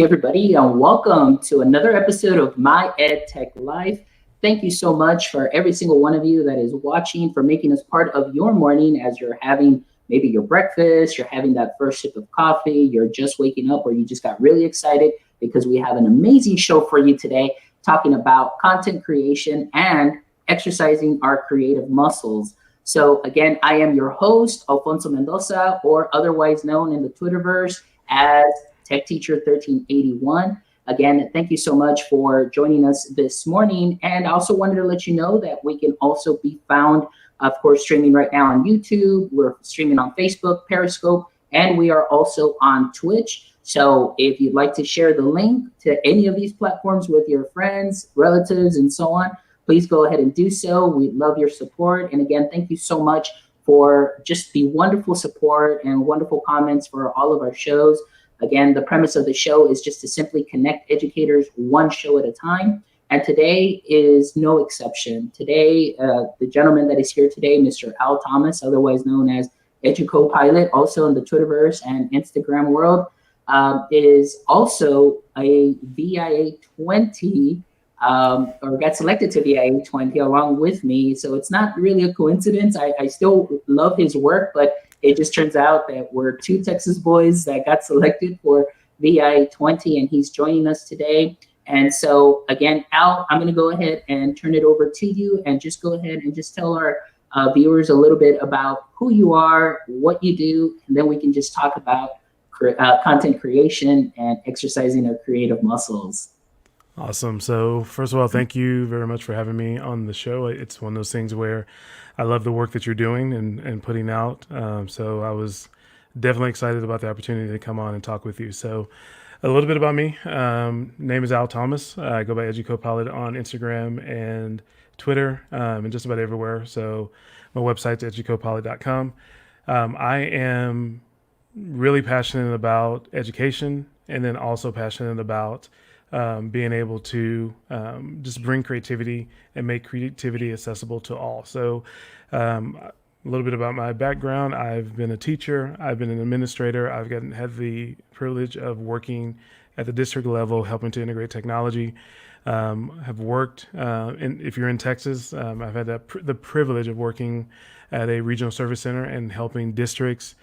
everybody, and welcome to another episode of My EdTech Life. Thank you so much for every single one of you that is watching, for making us part of your morning as you're having maybe your breakfast, you're having that first sip of coffee, you're just waking up, or you just got really excited because we have an amazing show for you today talking about content creation and exercising our creative muscles. So again, I am your host, Alfonso Mendoza, or otherwise known in the Twitterverse as Tech Teacher 1381. Again, thank you so much for joining us this morning. And I also wanted to let you know that we can also be found, of course, streaming right now on YouTube. We're streaming on Facebook, Periscope, and we are also on Twitch. So if you'd like to share the link to any of these platforms with your friends, relatives, and so on, please go ahead and do so. We love your support. And again, thank you so much for just the wonderful support and wonderful comments for all of our shows. Again, the premise of the show is just to simply connect educators one show at a time. And today is no exception. Today, the gentleman that is here today, Mr. Al Thomas, otherwise known as EduCoPilot, also in the Twitterverse and Instagram world, is also a VIA 20, or got selected to VIA 20 along with me. So it's not really a coincidence. I still love his work, but it just turns out that we're two Texas boys that got selected for VIA 20, and he's joining us today. And so again, Al, I'm going to go ahead and turn it over to you, and just go ahead and just tell our viewers a little bit about who you are, what you do, and then we can just talk about content creation and exercising our creative muscles. Awesome. So first of all, thank you very much for having me on the show. It's one of those things where I love the work that you're doing and putting out. So I was definitely excited about the opportunity to come on and talk with you. So a little bit about me. Name is Al Thomas. I go by EduCoPilot on Instagram and Twitter, and just about everywhere. So my website's educopilot.com. I am really passionate about education, and then also passionate about being able to just bring creativity and make creativity accessible to all. So a little bit about my background. I've been a teacher. I've been an administrator. I've had the privilege of working at the district level, helping to integrate technology. Have worked, if you're in Texas, I've had the privilege of working at a regional service center and helping districts,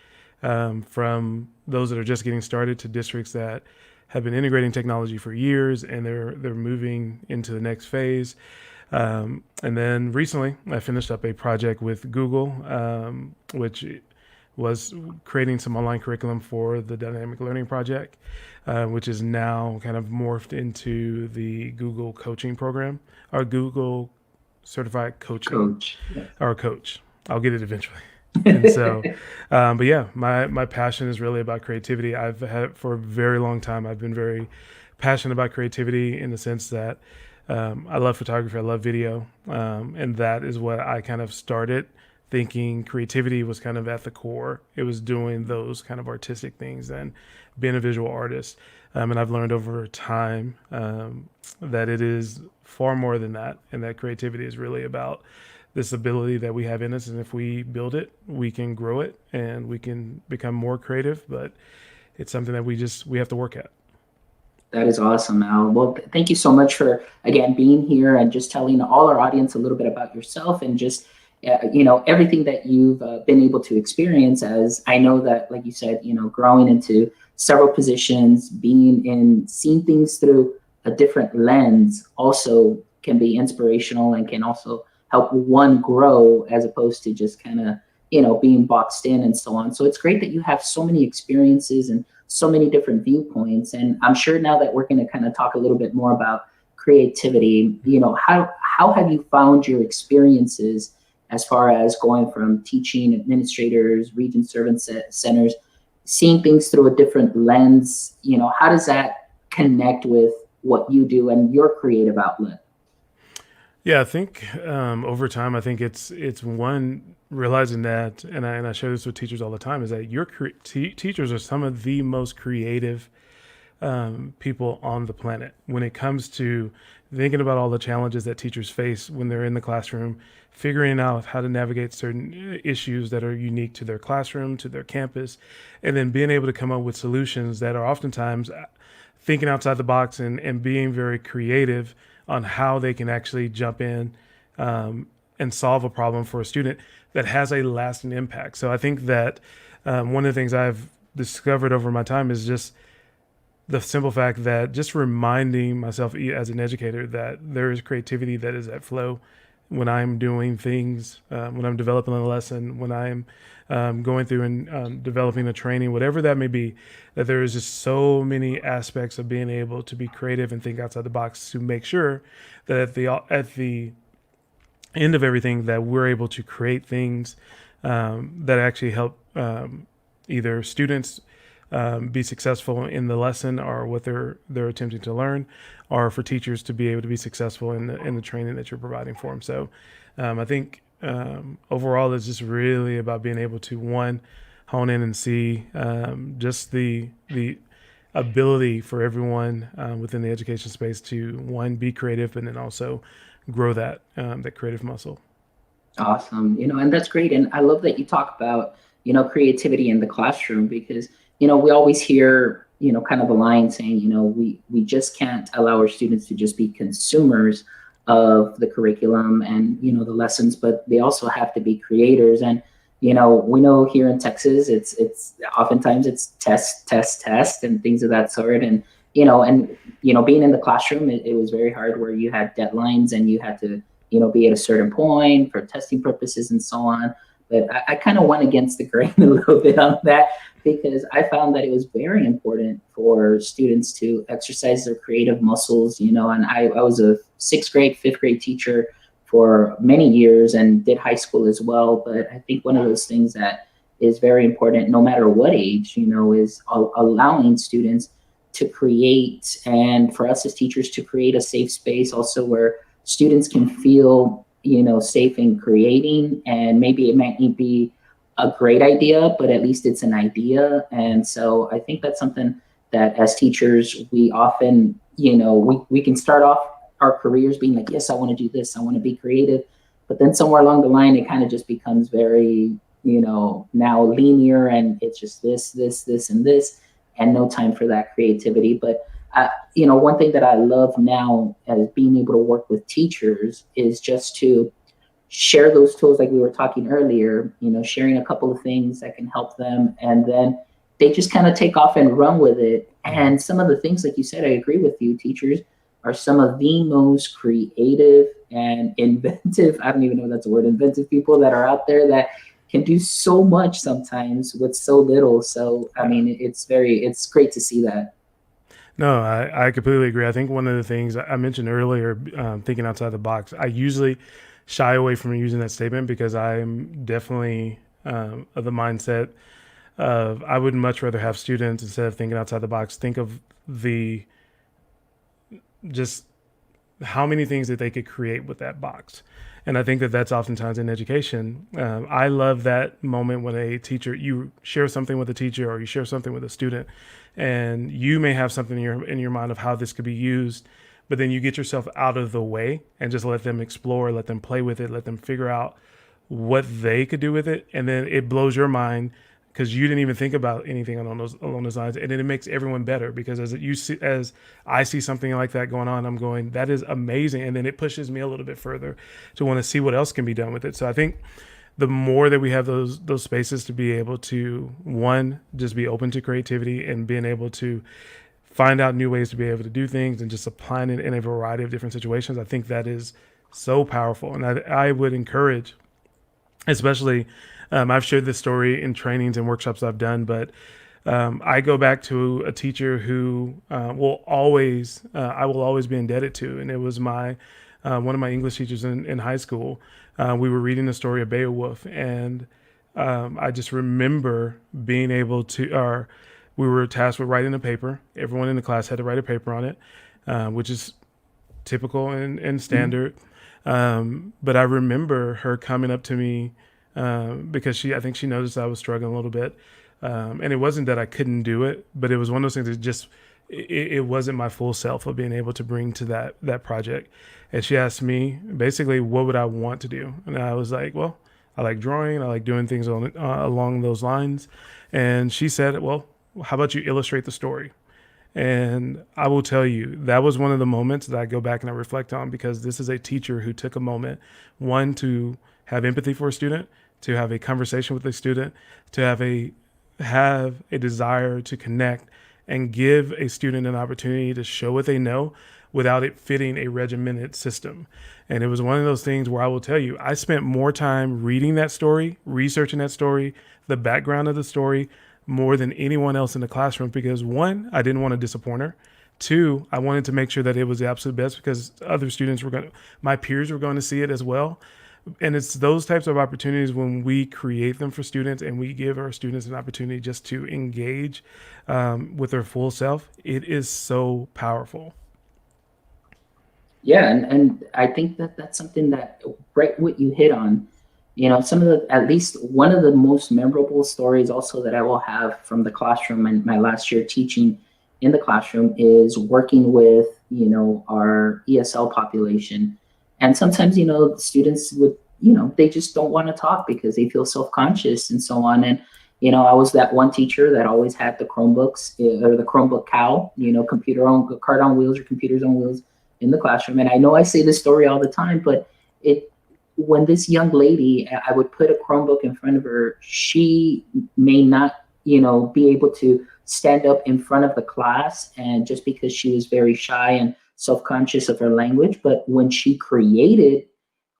from those that are just getting started to districts that have been integrating technology for years, and they're moving into the next phase. And then recently I finished up a project with Google, which was creating some online curriculum for the Dynamic Learning Project, which is now kind of morphed into the Google coaching program, or Google certified coach. Or coach. I'll get it eventually. And so, but yeah, my passion is really about creativity. I've had it for a very long time. I've been very passionate about creativity in the sense that I love photography, I love video, and that is what I kind of started thinking creativity was kind of at the core. It was doing those kind of artistic things and being a visual artist. And I've learned over time that it is far more than that, and that creativity is really about this ability that we have in us, and if we build it, we can grow it and we can become more creative, but it's something that we have to work at. That is awesome, Al. Well, thank you so much for, again, being here and just telling all our audience a little bit about yourself and just, everything that you've been able to experience, as I know that, like you said, growing into several positions, seeing things through a different lens also can be inspirational and can also help one grow, as opposed to just kind of, being boxed in and so on. So it's great that you have so many experiences and so many different viewpoints. And I'm sure now that we're going to kind of talk a little bit more about creativity, how have you found your experiences as far as going from teaching administrators, region service centers, seeing things through a different lens? How does that connect with what you do and your creative outlet? Yeah, I think over time, I think it's one, realizing that, and I share this with teachers all the time, is that your teachers are some of the most creative people on the planet when it comes to thinking about all the challenges that teachers face when they're in the classroom, figuring out how to navigate certain issues that are unique to their classroom, to their campus, and then being able to come up with solutions that are oftentimes thinking outside the box and being very creative on how they can actually jump in and solve a problem for a student that has a lasting impact. So I think that one of the things I've discovered over my time is just the simple fact that just reminding myself as an educator that there is creativity that is at flow when I'm doing things, when I'm developing a lesson, when I'm going through and developing a training, whatever that may be, that there is just so many aspects of being able to be creative and think outside the box to make sure that at the end of everything that we're able to create things that actually help either students be successful in the lesson or what they're attempting to learn, or for teachers to be able to be successful in the training that you're providing for them. So I think overall it's just really about being able to, one, hone in and see just the ability for everyone within the education space to, one, be creative, and then also grow that creative muscle. Awesome. And that's great. And I love that you talk about, creativity in the classroom, because, we always hear, kind of a line saying, we just can't allow our students to just be consumers of the curriculum and, the lessons, but they also have to be creators. And, we know here in Texas, it's oftentimes it's test, and things of that sort. And, being in the classroom, it was very hard, where you had deadlines and you had to, be at a certain point for testing purposes and so on. But I kind of went against the grain a little bit on that, because I found that it was very important for students to exercise their creative muscles, and I was a 6th grade, 5th grade teacher for many years and did high school as well. But I think one of those things that is very important, no matter what age, is allowing students to create, and for us as teachers to create a safe space also where students can feel, safe in creating. And maybe it might not be a great idea, but at least it's an idea. And so I think that's something that as teachers, we often, we can start off our careers being like, yes, I want to do this, I want to be creative. But then somewhere along the line, it kind of just becomes very, now linear, and it's just this, and this, and no time for that creativity. But one thing that I love now as being able to work with teachers is just to share those tools, like we were talking earlier, sharing a couple of things that can help them, and then they just kind of take off and run with it. And some of the things, like you said, I agree with you, teachers are some of the most creative and inventive, I don't even know if that's a word, inventive people that are out there that can do so much sometimes with so little. So, I mean, it's great to see that. No, I completely agree. I think one of the things I mentioned earlier, thinking outside the box, I usually shy away from using that statement because I'm definitely of the mindset of I would much rather have students, instead of thinking outside the box, think of the just how many things that they could create with that box. And I think that that's oftentimes in education. I love that moment when a teacher, you share something with a teacher or you share something with a student, and you may have something in your mind of how this could be used, but then you get yourself out of the way and just let them explore, let them play with it, let them figure out what they could do with it. And then it blows your mind because you didn't even think about anything along those lines, and then it makes everyone better because as I see something like that going on, I'm going, that is amazing, and then it pushes me a little bit further to want to see what else can be done with it. So I think the more that we have those spaces to be able to, one, just be open to creativity and being able to find out new ways to be able to do things and just applying it in a variety of different situations, I think that is so powerful. And I would encourage, especially, I've shared this story in trainings and workshops I've done, but I go back to a teacher who I will always be indebted to, and it was one of my English teachers in high school. We were reading the story of Beowulf, and I just remember being able to, we were tasked with writing a paper. Everyone in the class had to write a paper on it, which is typical and standard. But I remember her coming up to me because I think she noticed I was struggling a little bit. And it wasn't that I couldn't do it, but it was one of those things that just, it wasn't my full self of being able to bring to that project. And she asked me basically, what would I want to do? And I was like, well, I like drawing. I like doing things along those lines. And she said, well, how about you illustrate the story? And I will tell you, that was one of the moments that I go back and I reflect on, because this is a teacher who took a moment, one, to have empathy for a student, to have a conversation with a student, to have a desire to connect and give a student an opportunity to show what they know without it fitting a regimented system. And it was one of those things where I will tell you, I spent more time reading that story, researching that story, the background of the story, more than anyone else in the classroom, because one, I didn't want to disappoint her. Two, I wanted to make sure that it was the absolute best, because other students were going to, my peers were going to see it as well. And it's those types of opportunities when we create them for students and we give our students an opportunity just to engage with their full self. It is so powerful. Yeah, and I think that that's something that, right, what you hit on, some of the, at least one of the most memorable stories also that I will have from the classroom and my last year teaching in the classroom is working with, our ESL population. And sometimes, the students would, they just don't want to talk because they feel self-conscious and so on. And, I was that one teacher that always had the Chromebooks or the Chromebook cow, computer on card on wheels or computers on wheels in the classroom. And I know I say this story all the time, but it when this young lady, I would put a Chromebook in front of her, she may not, be able to stand up in front of the class, and just because she was very shy and self-conscious of her language. But when she created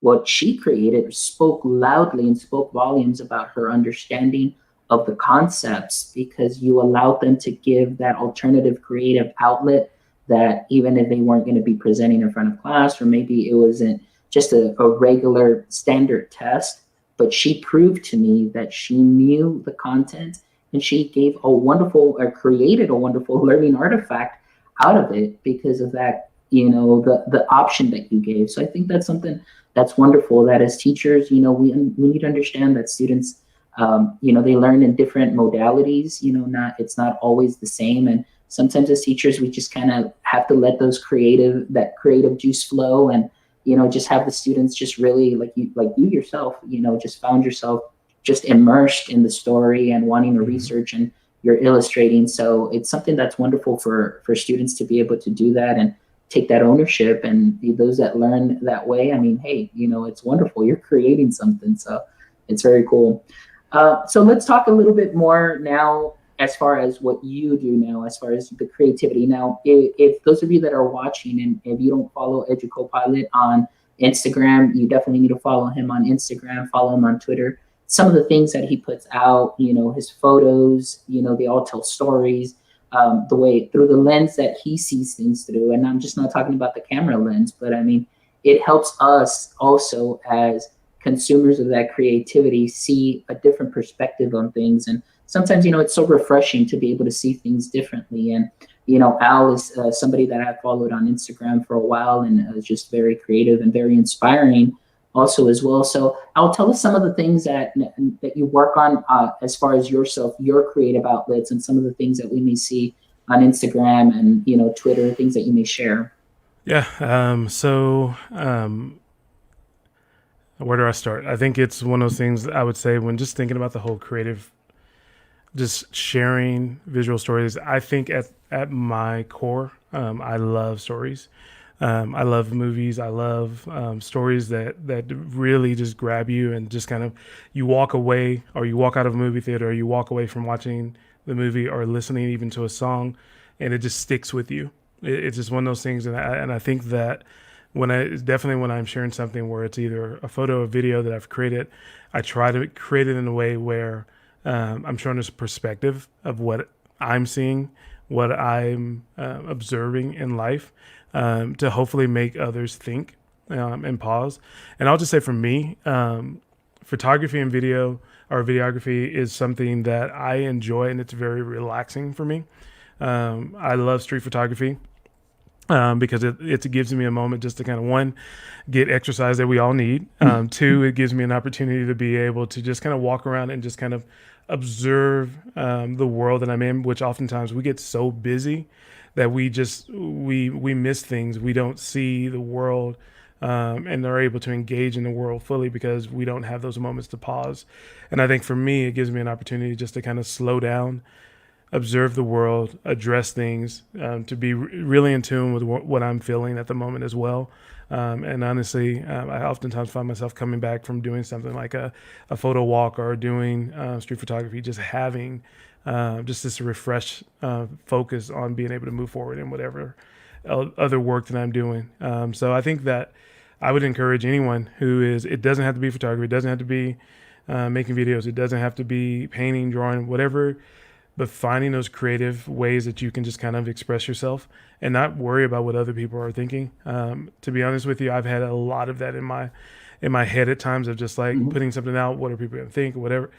what she created, spoke loudly and spoke volumes about her understanding of the concepts, because you allowed them to give that alternative creative outlet, that even if they weren't going to be presenting in front of class, or maybe it wasn't just a regular standard test, but she proved to me that she knew the content, and she gave a wonderful, or created a wonderful learning artifact out of it because of that, the option that you gave. So I think that's something that's wonderful, that as teachers, we need to understand that students, they learn in different modalities, it's not always the same. And sometimes as teachers, we just kind of have to let that creative juice flow, and just have the students just really, like you yourself, just found yourself just immersed in the story and wanting to research, and you're illustrating. So it's something that's wonderful for students to be able to do that and take that ownership. And those that learn that way, I mean, hey, it's wonderful. You're creating something. So it's very cool. So let's talk a little bit more now as far as what you do now, as far as the creativity. Now, if those of you that are watching, and if you don't follow EduCopilot on Instagram, you definitely need to follow him on Instagram, follow him on Twitter. Some of the things that he puts out, his photos, they all tell stories, the way, through the lens that he sees things through. And I'm just not talking about the camera lens, but I mean, it helps us also as consumers of that creativity see a different perspective on things. And sometimes, it's so refreshing to be able to see things differently. And, Al is somebody that I've followed on Instagram for a while, and is just very creative and very inspiring also as well. So Al, tell us some of the things that you work on as far as yourself, your creative outlets, and some of the things that we may see on Instagram and, Twitter, things that you may share. Yeah. Where do I start? I think it's one of those things that I would say, when just thinking about the whole creative, just sharing visual stories. I think at my core, I love stories. I love movies. I love stories that really just grab you, and just kind of, you walk away, or you walk out of a movie theater, or you walk away from watching the movie or listening even to a song, and it just sticks with you. It's just one of those things. And I think that when I'm sharing something where it's either a photo or video that I've created, I try to create it in a way where I'm showing this perspective of what I'm seeing, what I'm observing in life, to hopefully make others think and pause. And I'll just say, for me, photography and video, or videography, is something that I enjoy, and it's very relaxing for me. I love street photography. Because it gives me a moment just to kind of, one, get exercise that we all need. Two, it gives me an opportunity to be able to just kind of walk around and just kind of observe the world that I'm in, which oftentimes we get so busy that we miss things. We don't see the world, and they're able to engage in the world fully because we don't have those moments to pause. And I think for me, it gives me an opportunity just to kind of slow down, observe the world, address things, to be really in tune with what I'm feeling at the moment as well. And honestly, I oftentimes find myself coming back from doing something like a photo walk or doing street photography, just having just this refresh focus on being able to move forward in whatever other work that I'm doing. So I think that I would encourage anyone it doesn't have to be photography, it doesn't have to be making videos, it doesn't have to be painting, drawing, whatever, but finding those creative ways that you can just kind of express yourself and not worry about what other people are thinking. To be honest with you, I've had a lot of that in my head at times of just like putting something out, what are people going to think or whatever.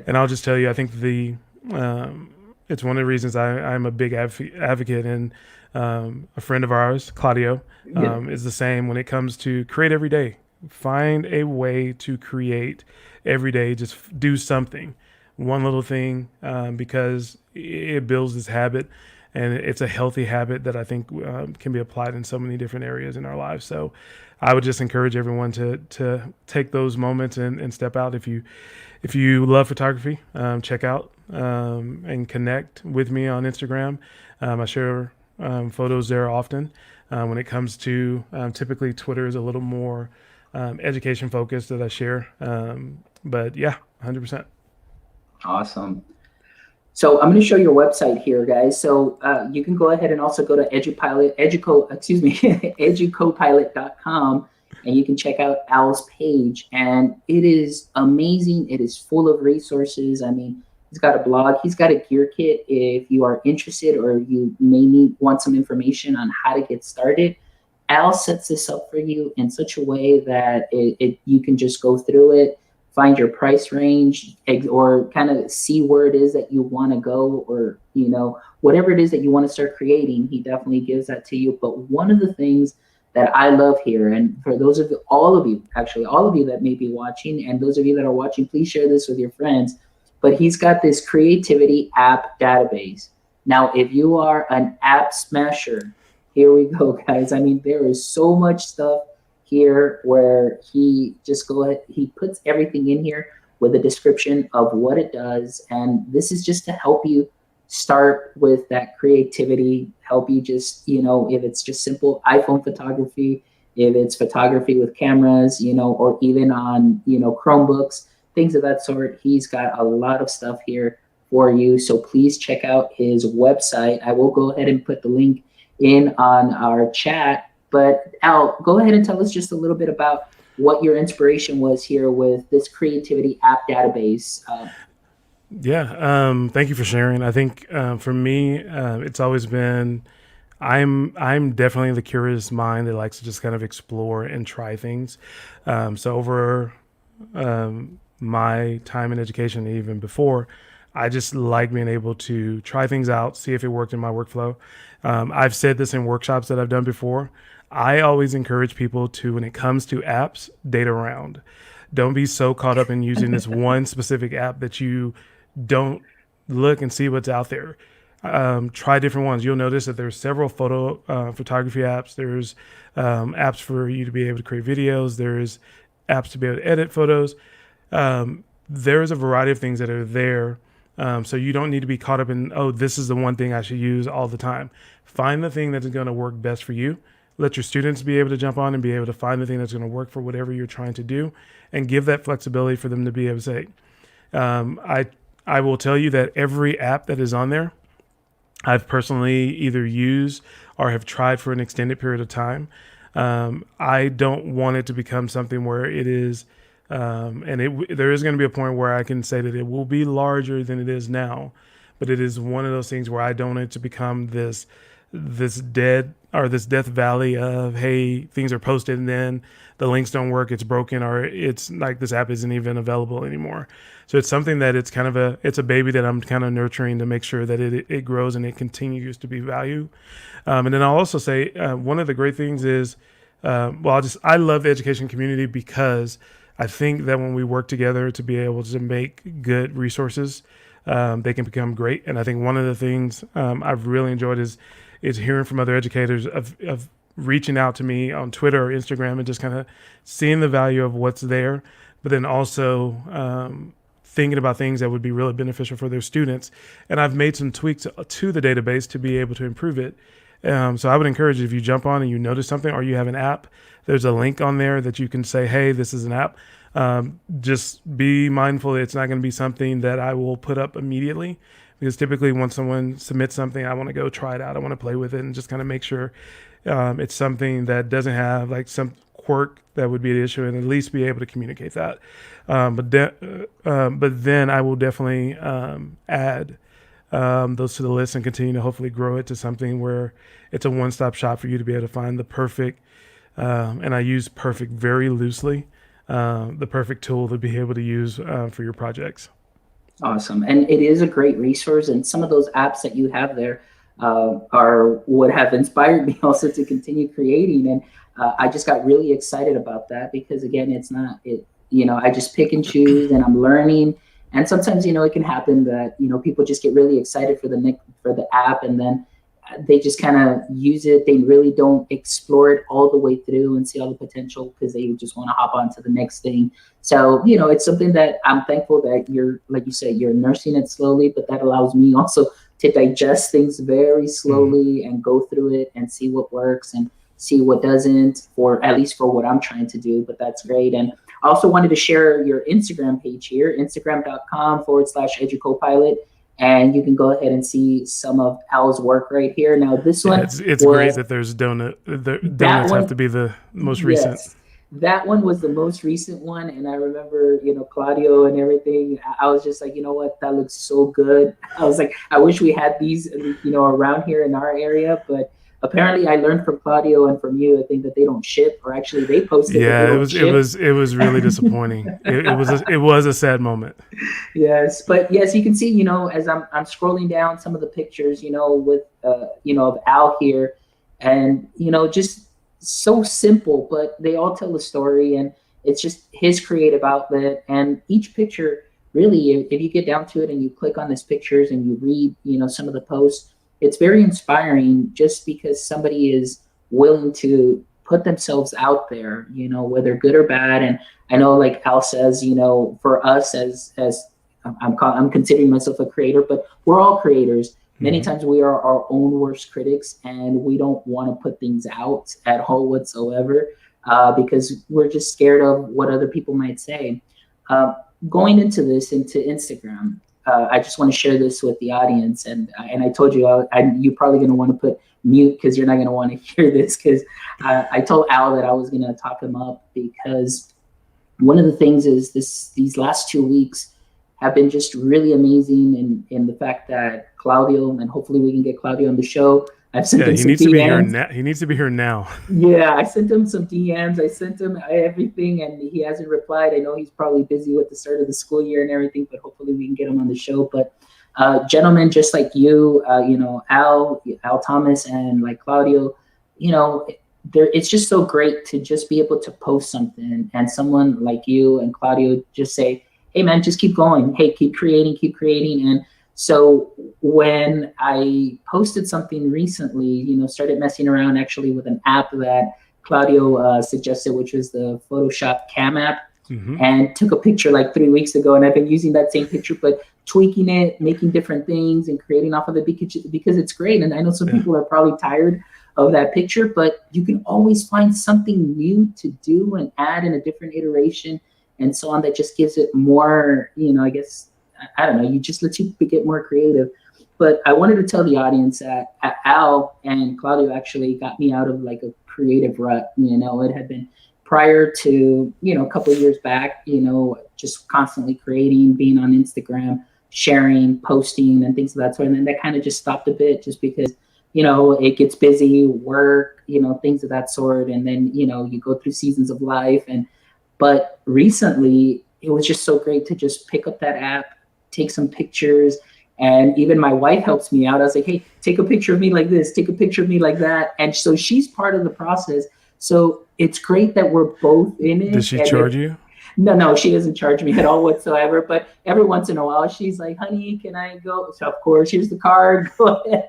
And I'll just tell you, I think it's one of the reasons I'm a big advocate, and a friend of ours, Claudio, is the same when it comes to create every day. Find a way to create every day. Just do something, one little thing, because it builds this habit, and it's a healthy habit that I think can be applied in so many different areas in our lives. So I would just encourage everyone to take those moments and step out. If you love photography, check out and connect with me on Instagram. I share photos there often. When it comes to typically Twitter is a little more education focused that I share. But yeah, 100%. Awesome. So I'm going to show your website here, guys. So you can go ahead and also go to educopilot.com, and you can check out Al's page. And it is amazing. It is full of resources. I mean, he's got a blog. He's got a gear kit. If you are interested or you may want some information on how to get started, Al sets this up for you in such a way that you can just go through it, find your price range, or kind of see where it is that you want to go, or whatever it is that you want to start creating. He definitely gives that to you. But one of the things that I love here, and for those of all of you that may be watching, and those of you that are watching, please share this with your friends. But he's got this creativity app database. Now, if you are an app smasher, here we go, guys. I mean, there is so much stuff here where he puts everything in here with a description of what it does. And this is just to help you start with that creativity, help you just, if it's just simple iPhone photography, if it's photography with cameras, or even on, Chromebooks, things of that sort. He's got a lot of stuff here for you. So please check out his website. I will go ahead and put the link in on our chat. But Al, go ahead and tell us just a little bit about what your inspiration was here with this creativity app database. Thank you for sharing. I think for me, it's always been, I'm definitely the curious mind that likes to just kind of explore and try things. So over my time in education, even before, I just like being able to try things out, see if it worked in my workflow. I've said this in workshops that I've done before. I always encourage people to, when it comes to apps, date around. Don't be so caught up in using this one specific app that you don't look and see what's out there. Try different ones. You'll notice that there's several photography apps. There's apps for you to be able to create videos. There's apps to be able to edit photos. There's a variety of things that are there. So you don't need to be caught up in, this is the one thing I should use all the time. Find the thing that's going to work best for you. Let your students be able to jump on and be able to find the thing that's going to work for whatever you're trying to do, and give that flexibility for them to be able to say, I will tell you that every app that is on there, I've personally either used or have tried for an extended period of time. I don't want it to become something where it is, there is going to be a point where I can say that it will be larger than it is now, but it is one of those things where I don't want it to become this death valley of, hey, things are posted and then the links don't work, it's broken, or it's like this app isn't even available anymore. So it's something that it's kind of it's a baby that I'm kind of nurturing to make sure that it grows and it continues to be value. And then I'll also say one of the great things is, I love the education community because I think that when we work together to be able to make good resources, they can become great. And I think one of the things I've really enjoyed is hearing from other educators of reaching out to me on Twitter or Instagram and just kind of seeing the value of what's there, but then also thinking about things that would be really beneficial for their students. And I've made some tweaks to the database to be able to improve it. So I would encourage you, if you jump on and you notice something or you have an app, there's a link on there that you can say, hey, this is an app. Just be mindful it's not going to be something that I will put up immediately, because typically when someone submits something, I want to go try it out. I want to play with it and just kind of make sure it's something that doesn't have like some quirk that would be an issue, and at least be able to communicate that. But then I will definitely add those to the list and continue to hopefully grow it to something where it's a one-stop shop for you to be able to find the perfect, and I use perfect very loosely, the perfect tool to be able to use for your projects. Awesome. And it is a great resource. And some of those apps that you have there are what have inspired me also to continue creating. And I just got really excited about that because, again, it's not, I just pick and choose and I'm learning. And sometimes, it can happen that, people just get really excited for the app, and then they just kind of use it. They really don't explore it all the way through and see all the potential because they just want to hop on to the next thing. So, it's something that I'm thankful that you're, like you said, you're nursing it slowly, but that allows me also to digest things very slowly and go through it and see what works and see what doesn't, or at least for what I'm trying to do. But that's great. And I also wanted to share your Instagram page here, instagram.com/educopilot. And you can go ahead and see some of Al's work right here. Now, this one, it's great that there's donuts have to be the most recent. Yes, that one was the most recent one. And I remember, Claudio and everything. I was just like, you know what, that looks so good. I was like, I wish we had these, around here in our area. But apparently I learned from Claudio and from you, I think, that they don't ship, or actually they posted. Yeah, it was really disappointing. It was a sad moment. Yes, but yes, you can see, as I'm scrolling down some of the pictures, with of Al here, and just so simple, but they all tell a story, and it's just his creative outlet. And each picture, really, if you get down to it and you click on these pictures and you read, some of the posts, it's very inspiring just because somebody is willing to put themselves out there, whether good or bad. And I know, like Al says, for us as I'm considering myself a creator, but we're all creators. Many times we are our own worst critics, and we don't want to put things out at all whatsoever because we're just scared of what other people might say. Going into Instagram, I just want to share this with the audience, and I told you you're probably going to want to put mute because you're not going to want to hear this, because I told Al that I was going to talk him up, because one of the things is these last 2 weeks have been just really amazing in the fact that Claudio, and hopefully we can get Claudio on the show. I've sent him some DMs. He needs to be here now. Yeah, I sent him some DMs. I sent him everything, and he hasn't replied. I know he's probably busy with the start of the school year and everything, but hopefully we can get him on the show. But gentlemen, just like you, Al Thomas, and like Claudio, it's just so great to just be able to post something, and someone like you and Claudio just say, hey man, just keep going. Hey, keep creating. And so when I posted something recently, started messing around actually with an app that Claudio suggested, which was the Photoshop Cam app, and took a picture like 3 weeks ago. And I've been using that same picture, but tweaking it, making different things and creating off of it because it's great. And I know some people are probably tired of that picture, but you can always find something new to do and add in a different iteration and so on, that just gives it more, I guess, I don't know, you just let you get more creative. But I wanted to tell the audience that Al and Claudio actually got me out of like a creative rut. It had been prior to, a couple of years back, just constantly creating, being on Instagram, sharing, posting, and things of that sort. And then that kind of just stopped a bit just because, it gets busy, work, things of that sort. And then, you go through seasons of life. But recently, it was just so great to just pick up that app, take some pictures, and even my wife helps me out. I was like, hey, take a picture of me like this, take a picture of me like that. And so she's part of the process. So it's great that we're both in it. Does she charge you? No, she doesn't charge me at all whatsoever. But every once in a while, she's like, honey, can I go? So of course, here's the card. Go ahead.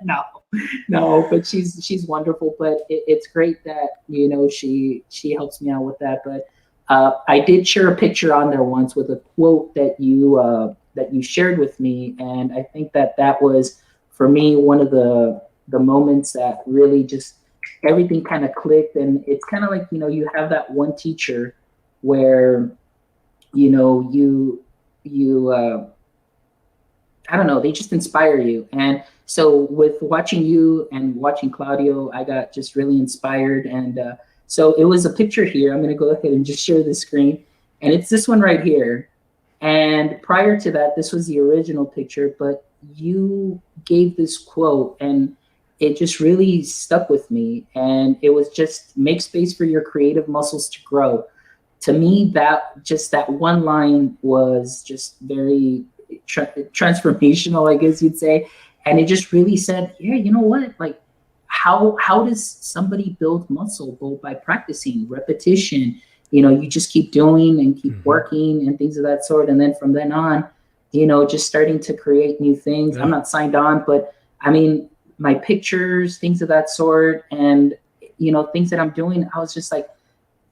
No, but she's wonderful. But it's great that, she helps me out with that. But I did share a picture on there once with a quote that you shared with me, and I think that was for me one of the moments that really just everything kind of clicked. And it's kind of like, you have that one teacher where you I don't know, they just inspire you. And so with watching you and watching Claudio, I got just really inspired. And so it was a picture here. I'm going to go ahead and just share the screen. And it's this one right here. And prior to that, this was the original picture, but you gave this quote and it just really stuck with me. And it was just make space for your creative muscles to grow. To me, that one line was just very transformational, I guess you'd say. And it just really said, yeah, you know what? Like, how does somebody build muscle? Well, by practicing, repetition. You just keep doing and keep working and things of that sort. And then from then on, just starting to create new things. Yeah. I'm not signed on, but I mean, my pictures, things of that sort, and things that I'm doing, I was just like,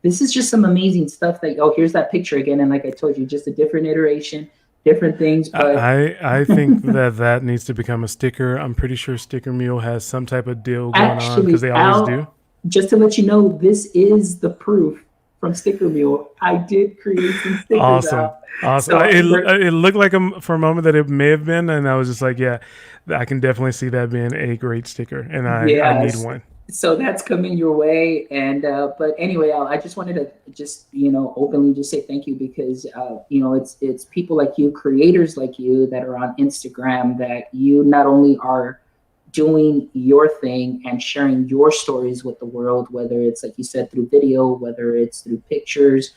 this is just some amazing stuff that, here's that picture again. And like I told you, just a different iteration, different things. But I think that needs to become a sticker. I'm pretty sure Sticker Mule has some type of deal going on, because they always do. Just to let you know, this is the proof from Sticker Mule. I did create some stickers. Awesome. So it looked like for a moment that it may have been, and I was just like, yeah, I can definitely see that being a great sticker, and I need one. So that's coming your way. And but anyway, Al, I just wanted to just openly just say thank you, because it's people like you, creators like you, that are on Instagram, that you not only are doing your thing and sharing your stories with the world, whether it's, like you said, through video, whether it's through pictures,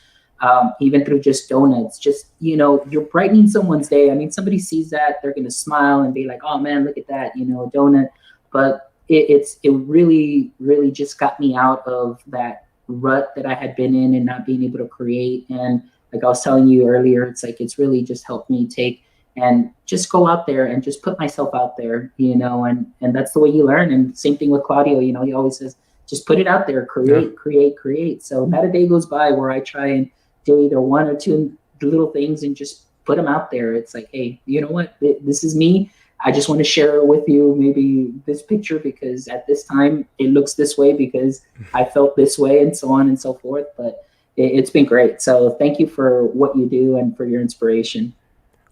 even through just donuts, just you're brightening someone's day. I mean, somebody sees that, they're gonna smile and be like, oh man, look at that, donut. But it really, really just got me out of that rut that I had been in and not being able to create. And like I was telling you earlier, it's like, it's really just helped me take and just go out there and just put myself out there, and that's the way you learn. And same thing with Claudio, he always says, just put it out there, create. So not a day goes by where I try and do either one or two little things and just put them out there. It's like, hey, you know what? This is me. I just want to share with you maybe this picture because at this time it looks this way because I felt this way, and so on and so forth. But it's been great. So thank you for what you do and for your inspiration.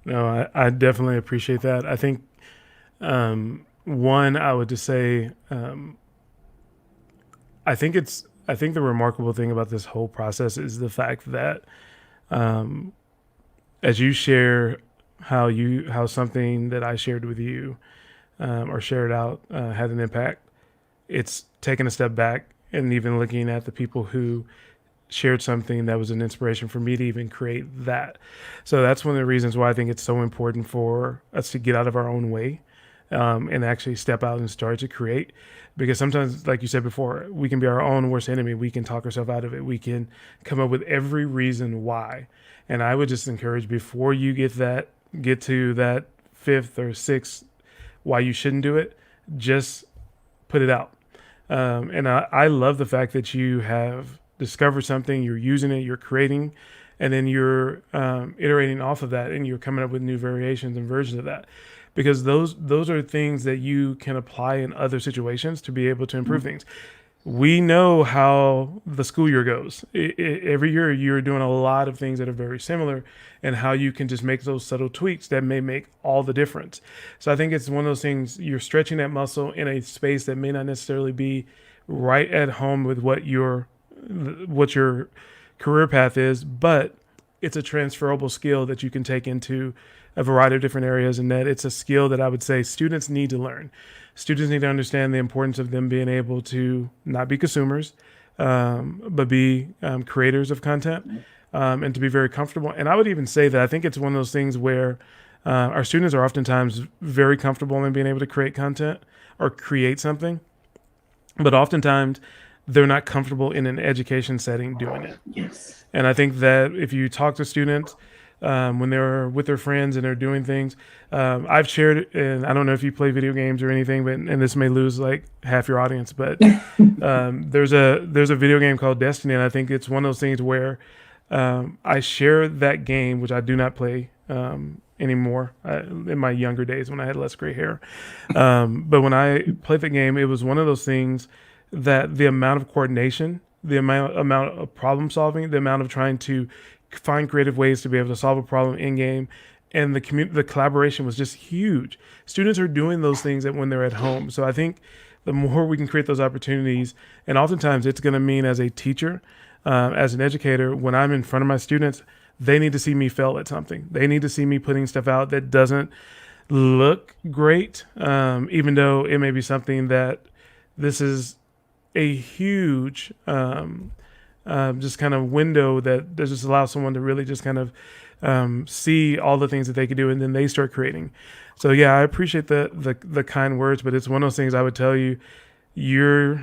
No, I definitely appreciate that. I think, one, I would just say, I think the remarkable thing about this whole process is the fact that, as you share how something that I shared with you, or shared out, had an impact, it's taken a step back and even looking at the people who shared something that was an inspiration for me to even create that. So that's one of the reasons why I think it's so important for us to get out of our own way, and actually step out and start to create. Because sometimes, like you said before, we can be our own worst enemy. We can talk ourselves out of it. We can come up with every reason why. And I would just encourage, before you get to that fifth or sixth why you shouldn't do it, just put it out. And I love the fact that you have discovered something, you're using it, you're creating, and then you're iterating off of that, and you're coming up with new variations and versions of that. Because those are things that you can apply in other situations to be able to improve things. We know how the school year goes. Every year you're doing a lot of things that are very similar, and how you can just make those subtle tweaks that may make all the difference. So I think it's one of those things, you're stretching that muscle in a space that may not necessarily be right at home with what your career path is, but it's a transferable skill that you can take into a variety of different areas, and that it's a skill that I would say students need to learn. Students need to understand the importance of them being able to not be consumers, but be creators of content, and to be very comfortable. And I would even say that I think it's one of those things where our students are oftentimes very comfortable in being able to create content or create something, but oftentimes they're not comfortable in an education setting doing it. Yes. And I think that if you talk to students, when they're with their friends and they're doing things, I've shared, and I don't know if you play video games or anything, and this may lose like half your audience, but there's a video game called Destiny, and I think it's one of those things where I share that game, which I do not play anymore in my younger days when I had less gray hair. But when I played the game, it was one of those things that the amount of coordination, the amount of problem solving, the amount of trying to find creative ways to be able to solve a problem in game, and the collaboration was just huge. Students are doing those things when they're at home. So I think the more we can create those opportunities, and oftentimes it's going to mean as a teacher, as an educator, when I'm in front of my students, they need to see me fail at something. They need to see me putting stuff out that doesn't look great, even though it may be something that this is a huge just kind of window that just allows someone to really just kind of see all the things that they can do, and then they start creating. So yeah, I appreciate the kind words, but it's one of those things I would tell you. You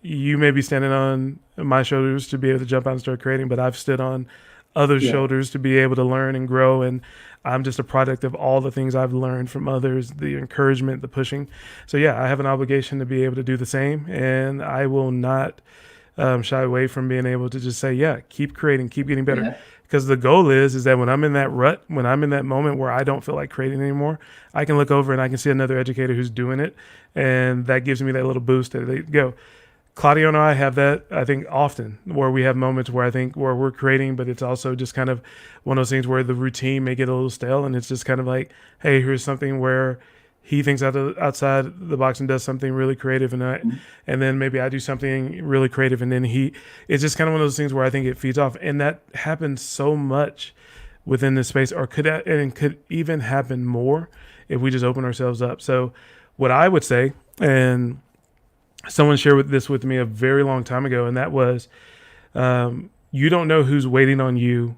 may be standing on my shoulders to be able to jump out and start creating, but I've stood on others' shoulders to be able to learn and grow. And I'm just a product of all the things I've learned from others, the encouragement, the pushing. So yeah, I have an obligation to be able to do the same. And I will not shy away from being able to just say, yeah, keep creating, keep getting better. Because the goal is that when I'm in that rut, when I'm in that moment where I don't feel like creating anymore, I can look over and I can see another educator who's doing it. And that gives me that little boost that they go. Claudio and I have that, I think, often, where we have moments where I think where we're creating, but it's also just kind of one of those things where the routine may get a little stale, and it's just kind of like, hey, here's something where he thinks outside the box and does something really creative, and then maybe I do something really creative, and then it's just kind of one of those things where I think it feeds off, and that happens so much within this space, or could even happen more if we just open ourselves up. So what I would say, and someone shared this with me a very long time ago, and that was, you don't know who's waiting on you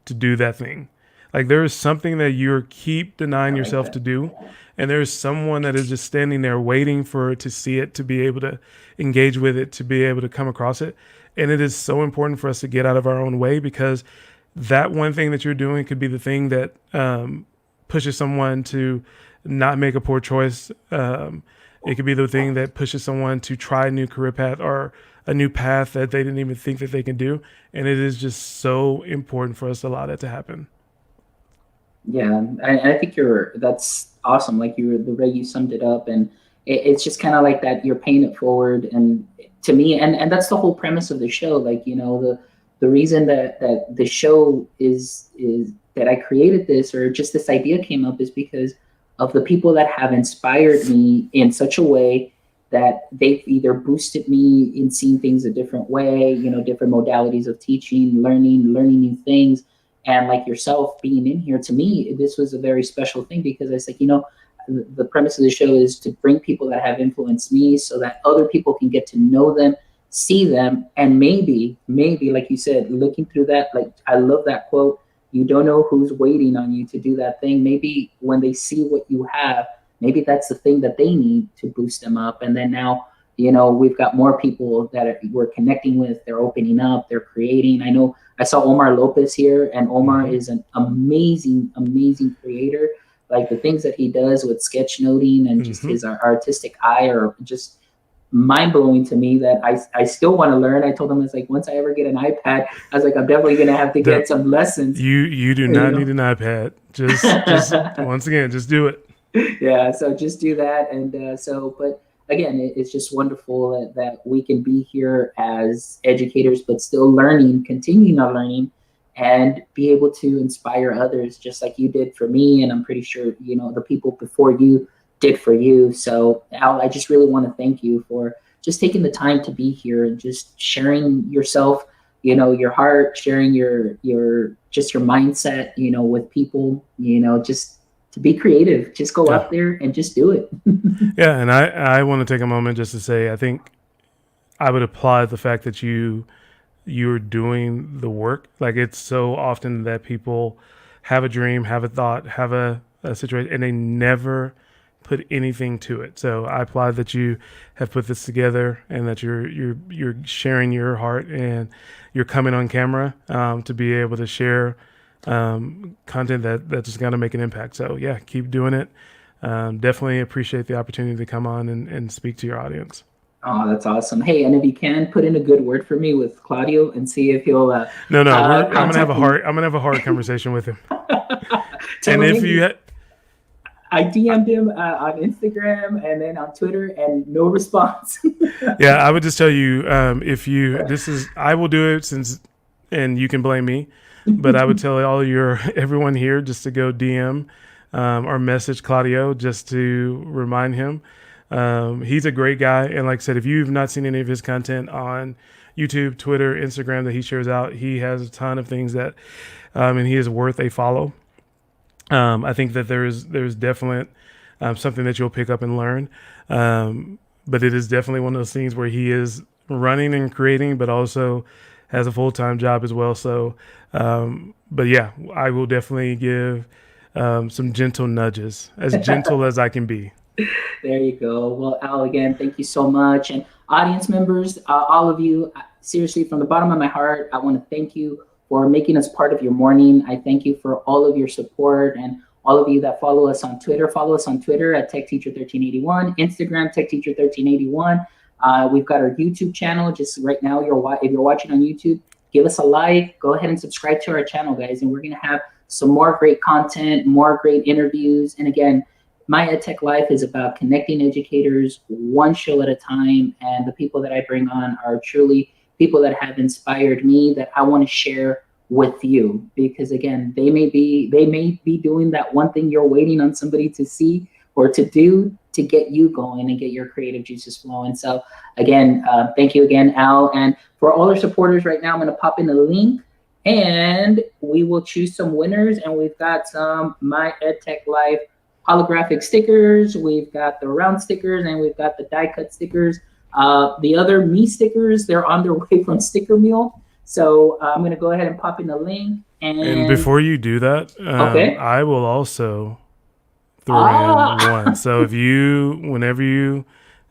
to do that thing. Like, there is something that you keep denying yourself to do, and there's someone that is just standing there waiting to see it, to be able to engage with it, to be able to come across it. And it is so important for us to get out of our own way, because that one thing that you're doing could be the thing that pushes someone to not make a poor choice. It could be the thing that pushes someone to try a new career path or a new path that they didn't even think that they can do. And it is just so important for us to allow that to happen. Yeah, I think that's awesome. Like, the way you summed it up, and it's just kind of like that. You're paying it forward, and to me, and that's the whole premise of the show. Like, the reason that the show is that I created this, or just this idea came up, is because of the people that have inspired me in such a way that they've either boosted me in seeing things a different way, different modalities of teaching, learning new things. And like yourself being in here, to me, this was a very special thing, because it's like, the premise of the show is to bring people that have influenced me so that other people can get to know them, see them, and maybe, like you said, looking through that, like, I love that quote, you don't know who's waiting on you to do that thing. Maybe when they see what you have, maybe that's the thing that they need to boost them up. And then now, we've got more people that we're connecting with. They're opening up, they're creating. I know I saw Omar Lopez here, and Omar is an amazing creator. Like, the things that he does with sketchnoting and just his artistic eye are just mind-blowing to me, that I still want to learn. I told him, it's like, once I ever get an iPad, I was like, I'm definitely going to have to get some lessons. You do not need an iPad. Just once again, just do it. Yeah, so just do that. And but again, it's just wonderful that we can be here as educators, but still continuing our learning, and be able to inspire others, just like you did for me. And I'm pretty sure, the people before you did for you. So Al, I just really want to thank you for just taking the time to be here and just sharing yourself, your heart, sharing your mindset, with people, just to be creative, just go out there and just do it. Yeah. And I want to take a moment just to say, I think I would applaud the fact that you're doing the work. Like, it's so often that people have a dream, have a thought, have a situation, and they never put anything to it. So I applaud that you have put this together, and that you're sharing your heart, and you're coming on camera to be able to share content that's just going to make an impact. So yeah, keep doing it. Definitely appreciate the opportunity to come on and speak to your audience. Oh, that's awesome. Hey, and if you can put in a good word for me with Claudio and see if he'll No, I'm gonna have contact a me. hard conversation with him. Tell And him, if hey, you, I DM'd him on Instagram and then on Twitter and no response. yeah, I would just tell you, if you, I will do it and you can blame me, but I would tell everyone here just to go DM or message Claudio just to remind him. He's a great guy, and like I said, if you've not seen any of his content on YouTube, Twitter, Instagram that he shares out, he has a ton of things that, and he is worth a follow. I think that there's definitely something that you'll pick up and learn. But it is definitely one of those things where he is running and creating, but also has a full-time job as well. So, but yeah, I will definitely give some gentle nudges, as gentle as I can be. There you go. Well, Al, again, thank you so much. And audience members, all of you, seriously, from the bottom of my heart, I want to thank you for making us part of your morning. I thank you for all of your support and all of you that follow us on Twitter. Follow us on Twitter at TechTeacher1381, Instagram, TechTeacher1381. We've got our YouTube channel. Just right now, if you're watching on YouTube, give us a like. Go ahead and subscribe to our channel, guys. And we're going to have some more great content, more great interviews. And again, my EdTech Life is about connecting educators one show at a time, and the people that I bring on are truly people that have inspired me that I want to share with you. Because again, they may be doing that one thing you're waiting on somebody to see or to do to get you going and get your creative juices flowing. So again, thank you again, Al. And for all our supporters right now, I'm going to pop in a link and we will choose some winners. And we've got some My EdTech Life holographic stickers, we've got the round stickers, and we've got the die cut stickers. The other me stickers, they're on their way from Sticker Mule. So I'm going to go ahead and pop in the link. And before you do that, okay. I will also throw in one. So whenever you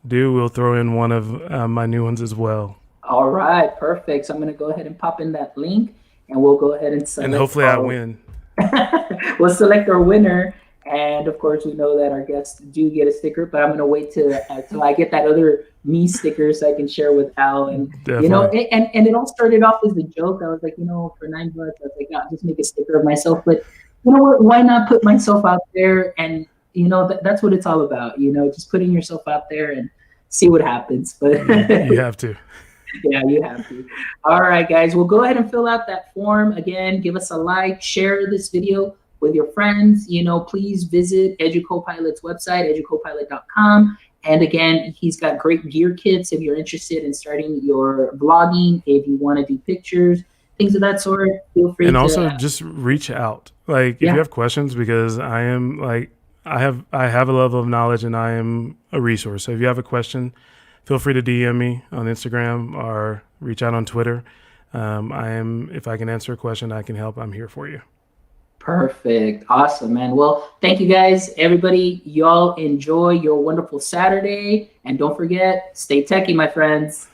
do, we'll throw in one of my new ones as well. All right, perfect. So I'm going to go ahead and pop in that link, and we'll go ahead and select. And hopefully I win. We'll select our winner. And of course, we know that our guests do get a sticker, but I'm going to wait till I get that other me sticker so I can share with Al. And, Definitely. and it all started off as a joke. I was like, for $9, I was like, I'll just make a sticker of myself. But you know what? Why not put myself out there? And, that's what it's all about, just putting yourself out there and see what happens. But you have to. Yeah, you have to. All right, guys. Well, go ahead and fill out that form. Again, give us a like, share this video with your friends. Please visit EduCopilot's website, educopilot.com. And again, he's got great gear kits if you're interested in starting your vlogging, if you want to do pictures, things of that sort. Feel free and to. Also just reach out. Like if you have questions, because I am like, I have a level of knowledge and I am a resource. So if you have a question, feel free to DM me on Instagram or reach out on Twitter. If I can answer a question, I can help. I'm here for you. Perfect. Awesome, man. Well, thank you guys, everybody. Y'all enjoy your wonderful Saturday. And don't forget, stay techie, my friends.